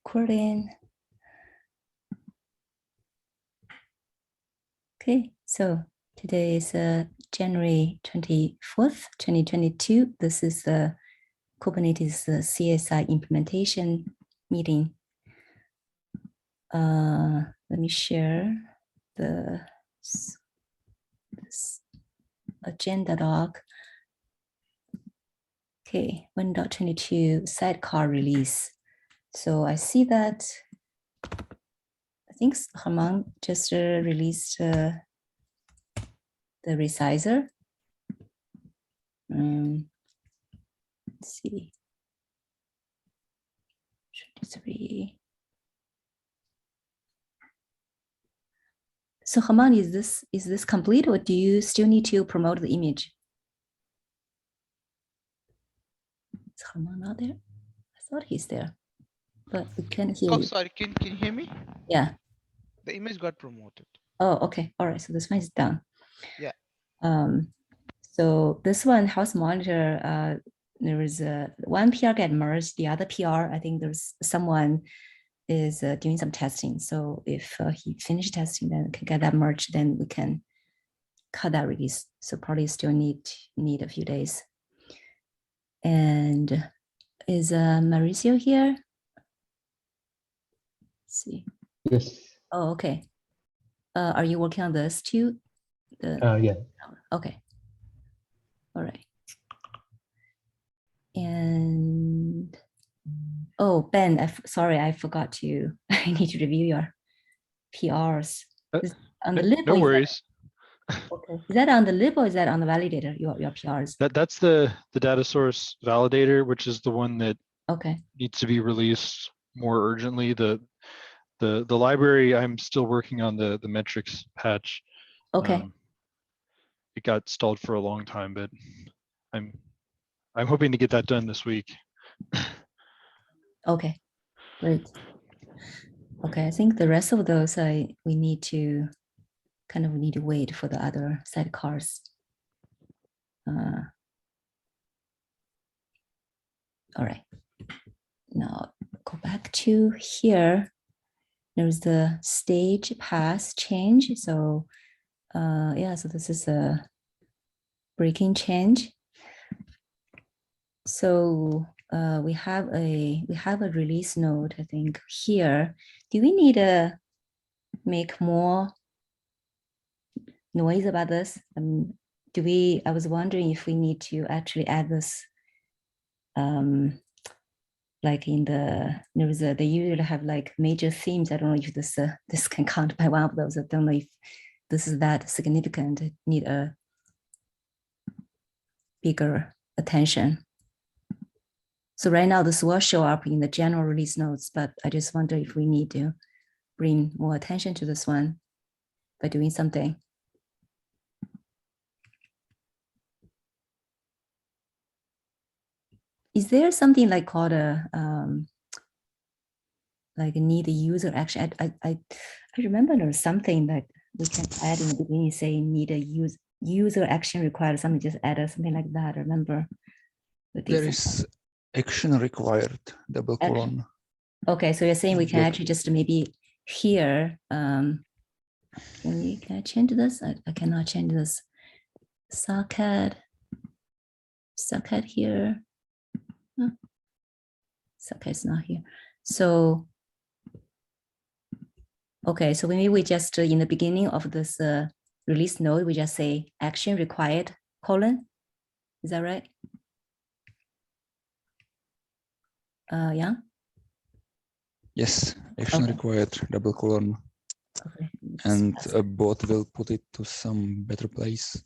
recording. Okay, so today is January 24th, 2022. This is the Kubernetes CSI implementation meeting. Let me share this agenda doc. Okay, 1.22 sidecar release. So I see that I think Herman just released the resizer. Let's see. 23. So Herman, is this complete, or do you still need to promote the image? Is Herman not there? I thought he's there, but we can't hear you. Sorry, can you hear me? Yeah. The image got promoted. Oh, okay. All right. So this one is done. Yeah. So this one, house monitor, there is one PR get merged, the other PR, I think there's someone is doing some testing. So if he finished testing, then can get that merged, then we can cut that release. So probably still need a few days. And is Mauricio here? Let's see. Yes. Oh, okay. Are you working on this too? Yeah. Okay. All right. And oh, Ben, sorry, I forgot to. I need to review your PRs. On the lib, no worries. Okay. Is that on the lib or is that on the validator? Your PRs. That's the data source validator, which is the one that needs to be released more urgently. The library, I'm still working on the metrics patch. Okay. It got stalled for a long time, but I'm hoping to get that done this week. Okay, great. Okay, I think the rest of those we need to wait for the other sidecars. All right. Now go back to here. There's the Stagepass change. So yeah, so this is a breaking change. So we have a release node, I think, here. Do we need to make more noise about this? I was wondering if we need to actually add this, like in they usually have like major themes. I don't know if this can count by one of those. I don't know if this is that significant. It need a bigger attention. So right now this will show up in the general release notes, but I just wonder if we need to bring more attention to this one by doing something. Is there something like called a like need a user action? I remember there's something that we can add in the beginning, saying need a user action required. Something just add something like that. I remember. There is action required, double colon. Okay, so you're saying we can actually just maybe here. Can I change this? I cannot change this. Socket here. Socket's not here. So okay, so maybe we just in the beginning of this release node, we just say action required : is that right? Yeah. Yes, action required, double colon. Okay. And a bot will put it to some better place.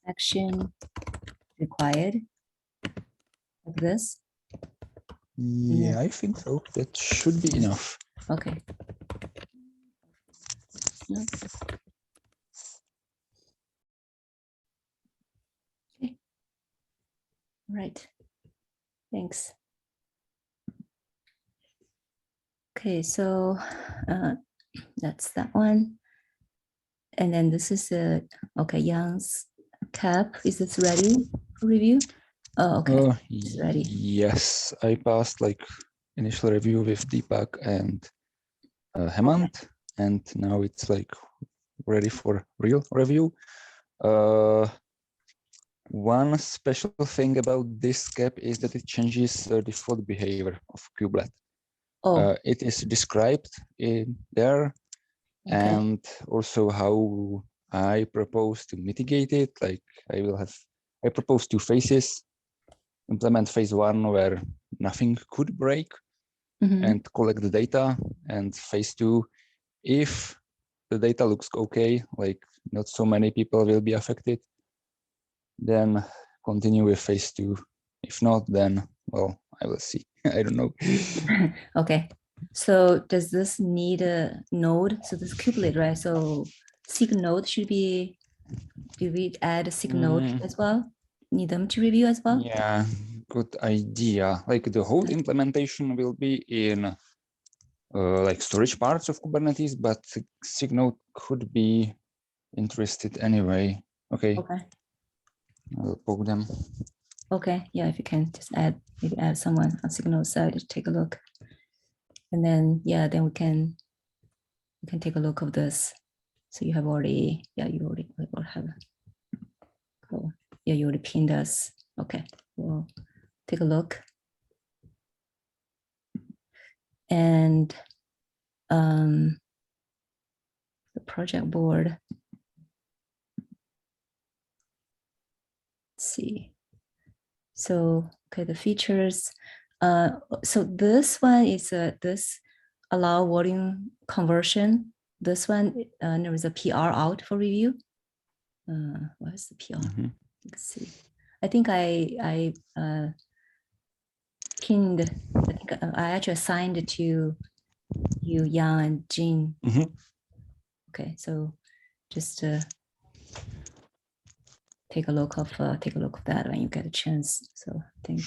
Action required, like this. Yeah, I think so. That should be enough. Okay. Okay. Right. Thanks. Okay, so that's that one. And then this is okay, Young's cap, is this ready for review? Oh, okay, it's ready. Yes, I passed like initial review with Deepak and Hemant, and now it's like ready for real review. One special thing about this cap is that it changes the default behavior of kubelet. It is described in there, and also how I propose to mitigate it. Like I propose 2 phases. Implement phase 1 where nothing could break and collect the data, and phase 2, if the data looks okay, like not so many people will be affected, then continue with phase 2. If not, then, well, I will see. I don't know. Okay. So does this need a node? So this kubelet, right? So SIG node should be, do we add a SIG node as well? Need them to review as well? Yeah, good idea. Like the whole implementation will be in like storage parts of Kubernetes, but SIG node could be interested anyway. Okay. I'll poke them. Okay, yeah, if you can just maybe add someone on Signal side to take a look. And then, yeah, then we can take a look of this. So you have already, yeah, you already have, cool. Yeah, you already pinned us. Okay, we'll take a look. And the project board. Let's see. So, okay, the features. So this one is this allow volume conversion. This one, there is a PR out for review. What is the PR? Let's see. I think I pinned, I think I actually assigned it to you, Yang and Jin. Okay, so just take a look of that when you get a chance. So I think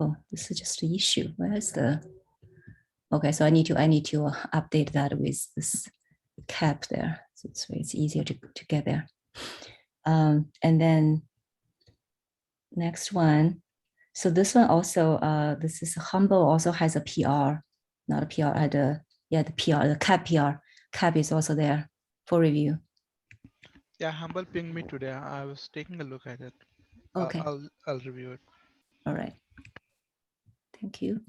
oh, this is just the issue. Where's the okay? So I need to update that with this cap there. So it's easier to get there. And then next one. So this one also, this is Humble also has a PR, not a PR, the PR, the cap PR. Cap is also there for review. Yeah, Humble pinged me today. I was taking a look at it. Okay. I'll review it. All right. Thank you.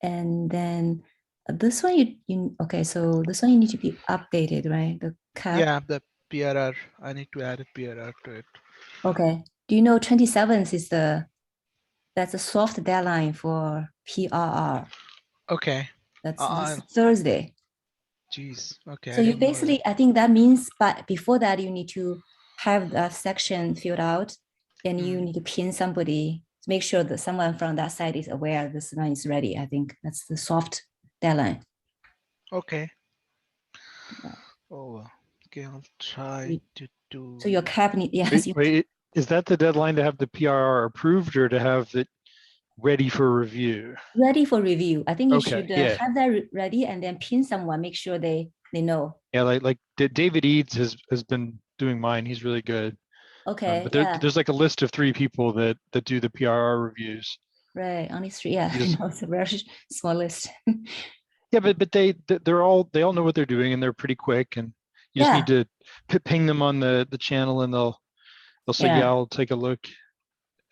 And then this one you okay, so this one you need to be updated, right? The cap. Yeah, the PRR. I need to add a PRR to it. Okay. Do you know 27th is that's a soft deadline for PRR. Okay. That's this Thursday. Geez. Okay. So you basically, I think that means, but before that, you need to have that section filled out, and you need to pin somebody to make sure that someone from that side is aware this one is ready. I think that's the soft deadline. Okay. Oh, okay. I'll try to do. So your cap need, yes. Wait, is that the deadline to have the PRR approved or to have it ready for review? Ready for review. I think you should have that ready and then pin someone, make sure they know. Yeah, like David Eads has been doing mine. He's really good. Okay. But there's like a list of 3 people that do the PRR reviews. Right, only 3. Yeah, I know, it's a very small list. Yeah, but they all know what they're doing and they're pretty quick, and you just need to ping them on the channel and they'll say, yeah, I'll take a look.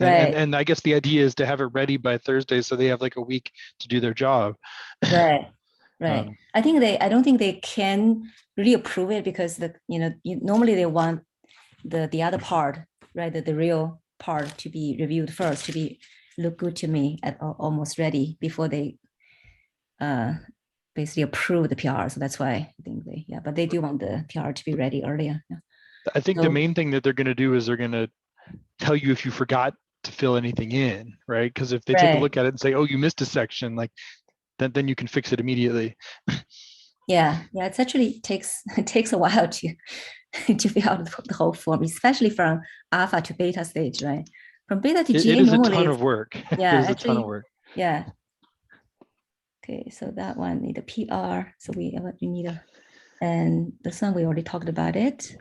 And I guess the idea is to have it ready by Thursday so they have like a week to do their job. Right. I don't think they can really approve it because normally they want the other part, right? The real part to be reviewed first, to be look good to me at almost ready before they basically approve the PR. So that's why I think but they do want the PR to be ready earlier. Yeah. I think the main thing that they're going to do is they're going to tell you if you forgot to fill anything in, right? Because if they take a look at it and say, oh, you missed a section, like then you can fix it immediately. Yeah, it's actually takes a while to fill out the whole form, especially from alpha to beta stage, right? From beta to GA, it is a ton of work. Yeah, it is a ton of work. Yeah. Okay, so that one need a PR. So we need and this one we already talked about it.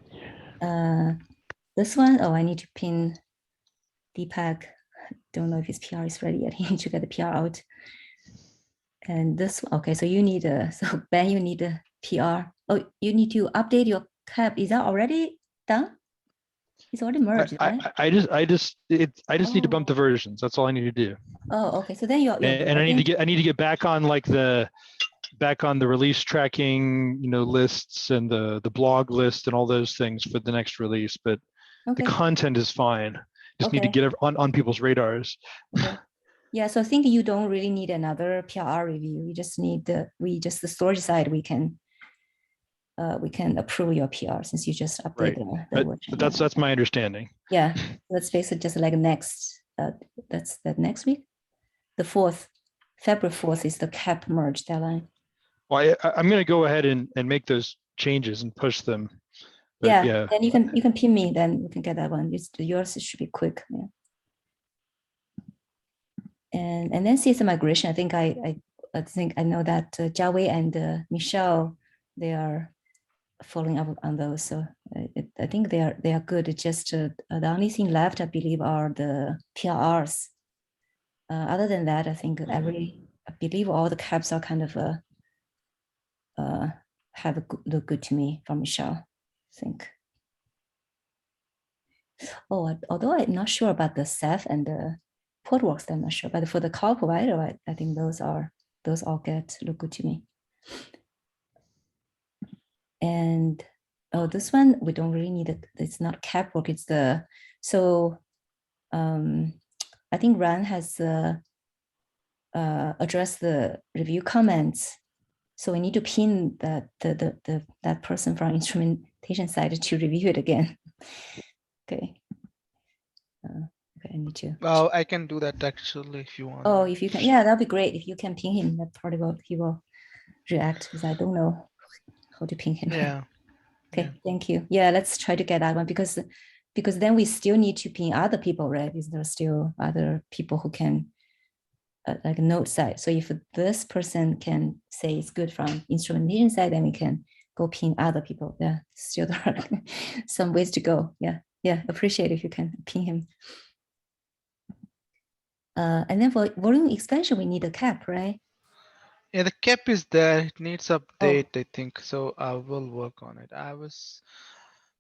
This one, oh, I need to pin Deepak. Don't know if his PR is ready yet. He needs to get the PR out. And this, okay, so you need so Ben, you need a PR. Oh, you need to update your cap. Is that already done? It's already merged, right? I just need to bump the versions. That's all I need to do. Oh, okay. So then you're And I need to get back on like the release tracking, lists and the blog list and all those things for the next release. But the content is fine. Just need to get it on people's radars. Okay. Yeah, so I think you don't really need another PR review. You just need the storage side. We can approve your PR since you just update the version. But that's my understanding. Yeah, that's basically just like next. That's that next week. The 4th, February 4th is the cap merge deadline. Well, I'm going to go ahead and make those changes and push them. But yeah, then you can pin me. Then we can get that one. Yours should be quick. Yeah. And then CSI migration. I think I know that Jiawei and Michelle, they are following up on those. So I think they are good. It's just the only thing left, I believe, are the PRs. Other than that, I think I believe all the caps are kind of look good to me from Michelle, I think. Oh, although I'm not sure about the Ceph and the Portworx, I'm not sure. But for the cloud provider, I think those all look good to me. And oh, this one we don't really need it. It's not cap work. It's the I think Ran has addressed the review comments. So we need to pin that person from instrumentation side to review it again. Okay. Okay, I need to. Oh, I can do that actually if you want. Oh, if you can, yeah, that'd be great. If you can ping him, that probably he will react because I don't know how to ping him. Yeah. Okay, thank you. Yeah, let's try to get that one because then we still need to ping other people, right? Because there are still other people who can like a node side. So if this person can say it's good from instrumentation side, then we can go ping other people. Yeah, still there are some ways to go. Yeah, appreciate if you can ping him. And then for volume expansion, we need a cap, right? Yeah, the cap is there. It needs update, I think. So I will work on it.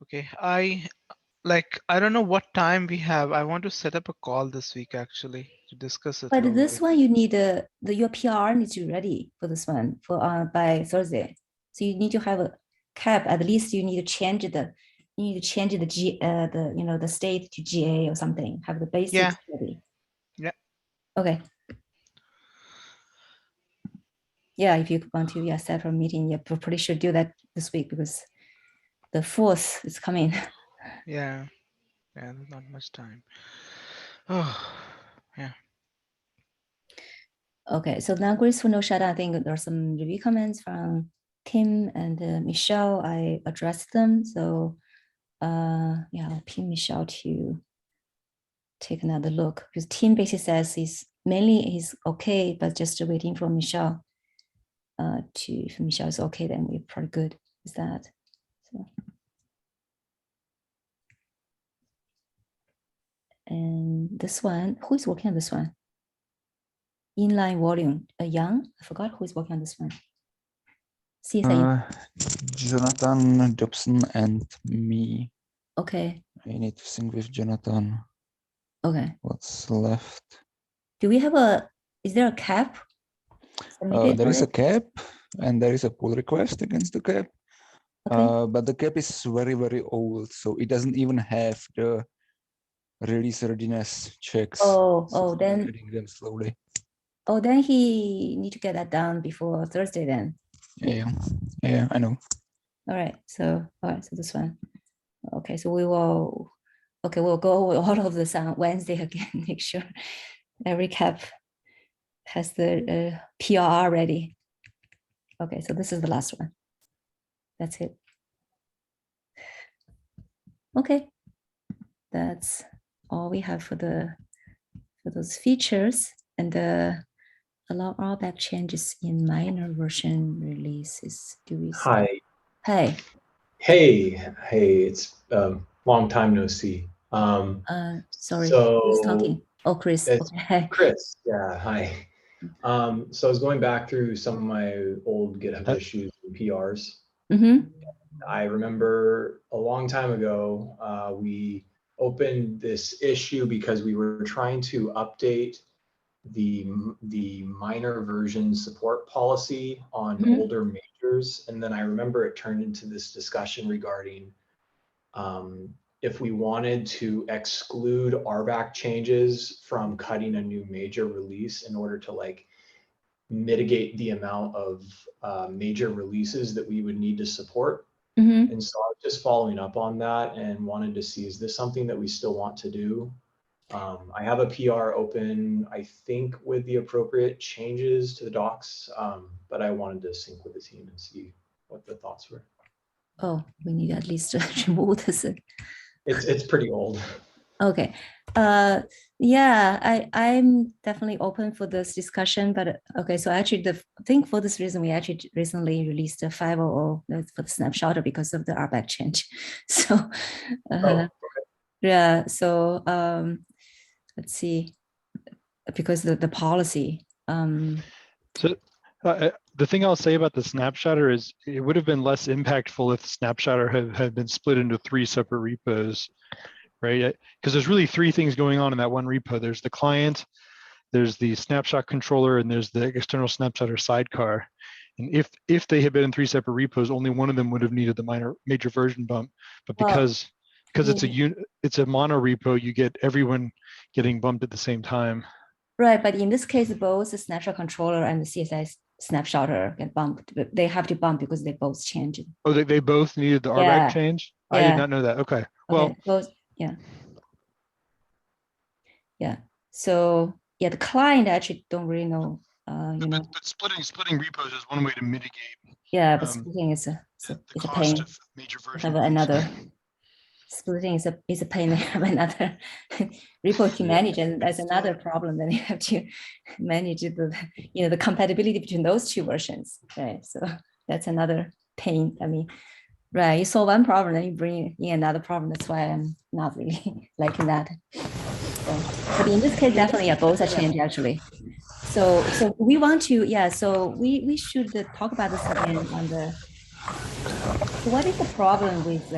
Okay. I don't know what time we have. I want to set up a call this week actually to discuss it. But this one you need your PR needs to be ready for this one for by Thursday. So you need to have a cap. At least you need to change the the state to GA or something. Have the basics ready. Yeah. Okay. Yeah, if you want to set a meeting, you're pretty sure do that this week because the 4th is coming. Yeah, there's not much time. Oh, yeah. Okay, so now graceful no shutdown. I think there are some review comments from Tim and Michelle. I addressed them. So I'll pin Michelle to take another look because Tim basically says he's okay, but just waiting for Michelle. If Michelle is okay, then we're pretty good with that. So. And this one, who is working on this one? Inline volume, Young. I forgot who is working on this one. CSI. Jonathan, Dobson, and me. Okay. I need to sync with Jonathan. Okay. What's left? Do we have is there a cap? There is a cap and there is a pull request against the cap. Okay. But the cap is very, very old. So it doesn't even have the release readiness checks. So then adding them slowly. Oh, then he need to get that done before Thursday then. Yeah, I know. All right, so this one. Okay, so we'll go over all of this on Wednesday again. Make sure every cap has the PR ready. Okay, so this is the last one. That's it. Okay, that's all we have for those features, and allow all back changes in minor version releases. Do we? Hi. Hey. Hey, it's Long time no see. Sorry, so who's talking? Oh, Chris. it's Okay. Chris. Yeah, hi. So I was going back through some of my old GitHub issues and PRs. I remember a long time ago, we opened this issue because we were trying to update the minor version support policy on older majors. And then I remember it turned into this discussion regarding if we wanted to exclude RBAC changes from cutting a new major release in order to like mitigate the amount of major releases that we would need to support. And so I was just following up on that and wanted to see, is this something that we still want to do? I have a PR open, I think, with the appropriate changes to the docs, but I wanted to sync with the team and see what the thoughts were. Oh, we need at least to remove this. It's pretty old. Okay. Yeah, I'm definitely open for this discussion, but okay, so actually I think for this reason, we actually recently released a 5.0 for the snapshotter because of the RBAC change. So Okay. yeah, so let's see, because the policy. So the thing I'll say about the snapshotter is it would have been less impactful if the snapshotter had been split into 3 separate repos, right? Because there's really 3 things going on in that one repo. There's the client, there's the snapshot controller, and there's the external snapshotter sidecar. And if they had been in 3 separate repos, only one of them would have needed the major version bump. But because it's a mono repo, you get everyone getting bumped at the same time. Right, but in this case, both the snapshot controller and the CSI snapshotter get bumped. But they have to bump because they both changed. Oh, they both needed the RBAC change? Yeah. I did not know that. Okay. Well, both, yeah. So yeah, the client actually don't really know. but splitting repos is one way to mitigate. Yeah, but splitting is a pain. Of major version have another. Splitting is a pain. They have another repo to manage, and that's another problem that you have to manage the compatibility between those 2 versions. Right, so that's another pain. I mean, right, you solve one problem, then you bring in another problem. That's why I'm not really liking that. So, but in this case, definitely, both are changed actually. So we want to, so we should talk about this again on the. So what is the problem with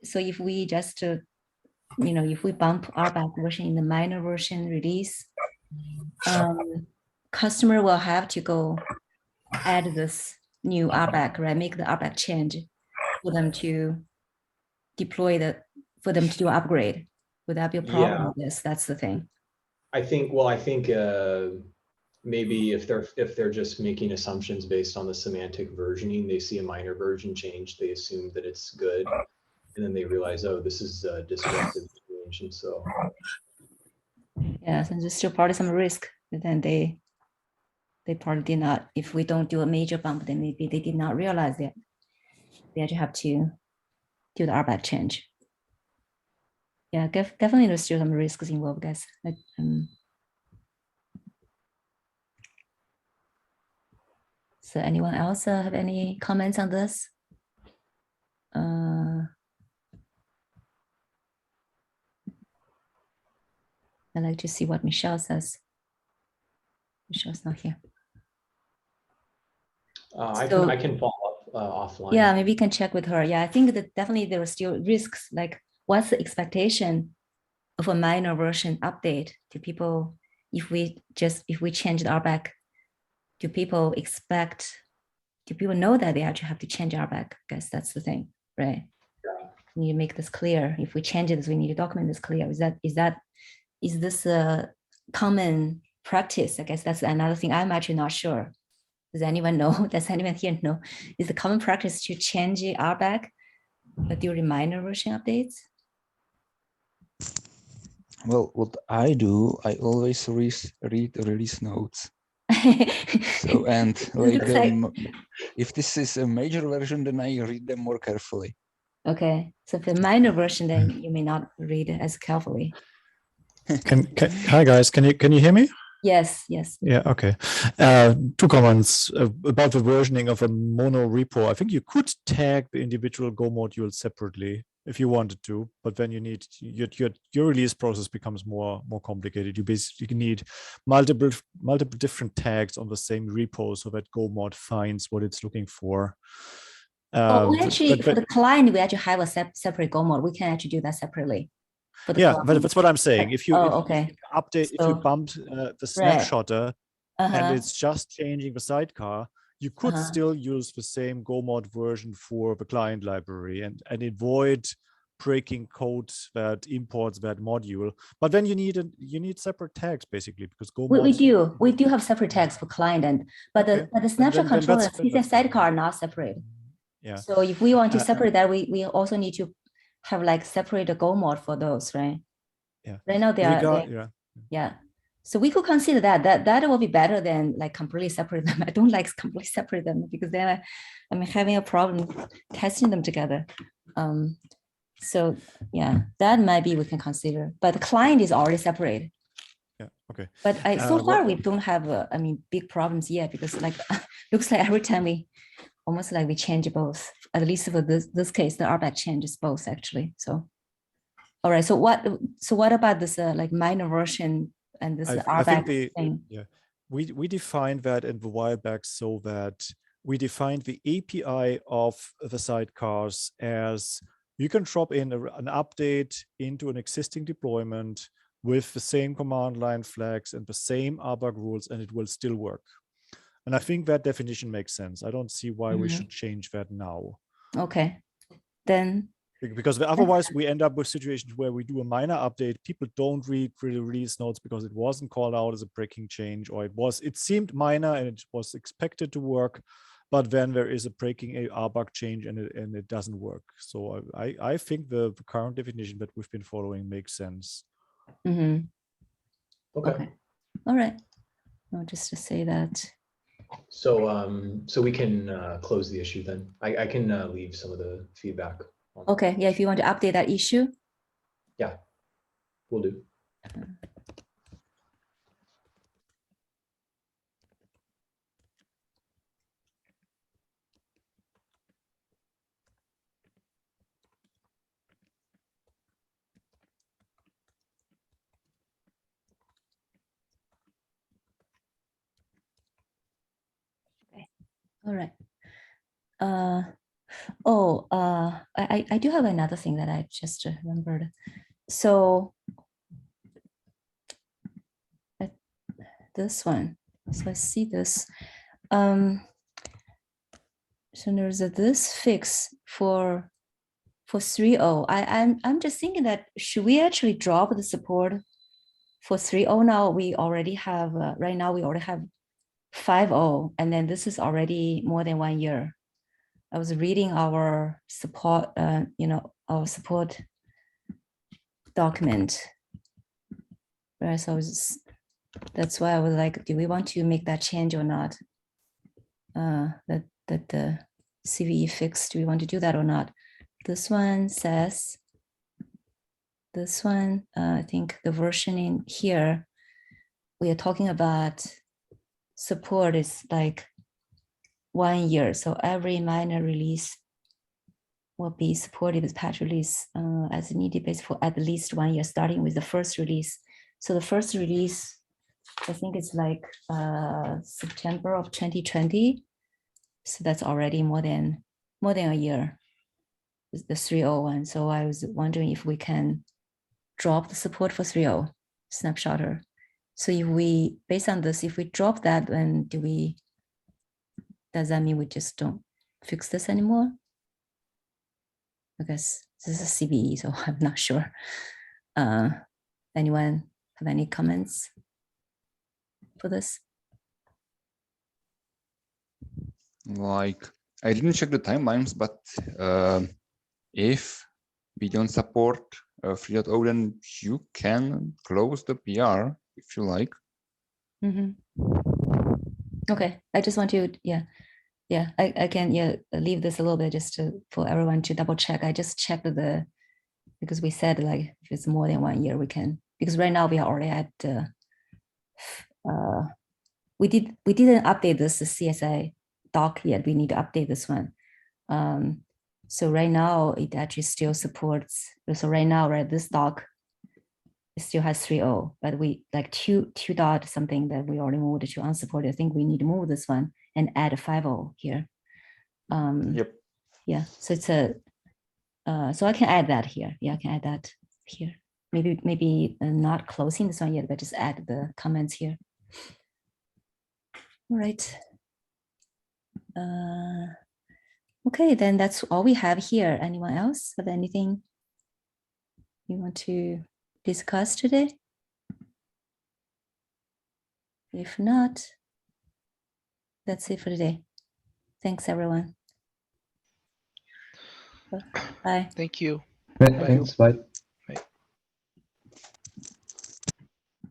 so if we just if we bump RBAC version in the minor version release, customer will have to go add this new RBAC, right? Make the RBAC change for them to deploy for them to do upgrade. Would that be a problem? Yeah. Yes, that's the thing. I think maybe if they're just making assumptions based on the semantic versioning, they see a minor version change, they assume that it's good, and then they realize, oh, this is a disruptive change, and so. Yeah, so there's still probably some risk. But then they probably did not. If we don't do a major bump, then maybe they did not realize that they actually have to do the RBAC change. Yeah, definitely there's still some risks involved, guys. So anyone else have any comments on this? I'd like to see what Michelle says. Michelle's not here. I can follow up offline. Yeah, maybe you can check with her. Yeah, I think that definitely there are still risks. Like, what's the expectation of a minor version update to people if we change the RBAC? Do people know that they actually have to change RBAC? I guess that's the thing, right? Yeah. We need to make this clear. If we change this, we need to document this clear. Is this a common practice? I guess that's another thing. I'm actually not sure. Does anyone know? Does anyone here know? Is the common practice to change the RBAC during minor version updates? Well, what I do, I always read release notes. So, and like if this is a major version, then I read them more carefully. Okay, so for the minor version, then you may not read it as carefully. Hi guys, can you hear me? Yes. Yeah, okay. 2 comments about the versioning of a mono repo. I think you could tag the individual Go modules separately. if you wanted to, but then you need your release process becomes more complicated. You basically need multiple different tags on the same repo so that Go mod finds what it's looking for. We actually, for the client, we actually have a separate Go mode. We can actually do that separately. For the client. That's what I'm saying. If you update, if you bumped the snapshotter and it's just changing the sidecar, you could still use the same Go mod version for the client library and avoid breaking code that imports that module. But then you need separate tags basically, because Go mod we do have separate tags for client but the snapshot controller and CSI sidecar are not separate. Yeah. So if we want to separate that, we also need to have like separate Go mod for those, right? Yeah. Right now they are. Yeah. So we could consider that will be better than like completely separate them. I don't like completely separate them because then I'm having a problem testing them together. So yeah, that might be we can consider, but the client is already separated. Yeah. Okay. But so far we don't have big problems yet, because like looks like every time we almost like we change both. At least for this case, the RBAC changes both actually. So all right. So what about this like minor version and this RBAC thing? Yeah, we defined that in the while back so that we defined the API of the sidecars as you can drop in an update into an existing deployment with the same command line flags and the same RBAC rules, and it will still work. And I think that definition makes sense. I don't see why we should change that now. Okay, then. Because otherwise we end up with situations where we do a minor update, people don't read the release notes because it wasn't called out as a breaking change, or it seemed minor and it was expected to work, but then there is a breaking RBAC change and it doesn't work. So I think the current definition that we've been following makes sense. Okay. All right. I'll just to say that. So so we can close the issue then. I can leave some of the feedback. Okay, yeah, if you want to update that issue. Yeah, we'll do. Okay. All right. I do have another thing that I just remembered. So this one, so I see this. So there's this fix for 3.0. I'm just thinking that should we actually drop the support for 3.0 now? We already have right now we already have 5.0, and then this is already more than 1 year. I was reading our support, our support document, right? So that's why I was like, do we want to make that change or not? That the CVE fix, do we want to do that or not? This one says, I think the version in here, we are talking about support is like 1 year. So every minor release will be supported with patch release as needed base for at least 1 year, starting with the first release. So the first release, I think it's like September of 2020. So that's already more than a year, the 3.0 So I was wondering if we can drop the support for 3.0 snapshotter. So if we, based on this, if we drop that, then does that mean we just don't fix this anymore? I guess this is CVE, so I'm not sure. Anyone have any comments for this? Like, I didn't check the timelines, but if we don't support 3.0, then you can close the PR if you like. Okay, I just want to, I can leave this a little bit just for everyone to double check. I just checked because we said like if it's more than 1 year we can, because right now we are already at we didn't update this CSI doc yet. We need to update this one. So right now it actually still supports. So right now, right, this doc it still has 3.0, but we like two dot something that we already moved to unsupported. I think we need to move this one and add a 5.0 here. Yep. Yeah, so it's a, so I can add that here. Yeah, I can add that here. Maybe not closing this one yet, but just add the comments here. All right. Okay, then that's all we have here. Anyone else have anything you want to discuss today? If not, that's it for today. Thanks, everyone. Bye. Thank you. Thanks. Bye.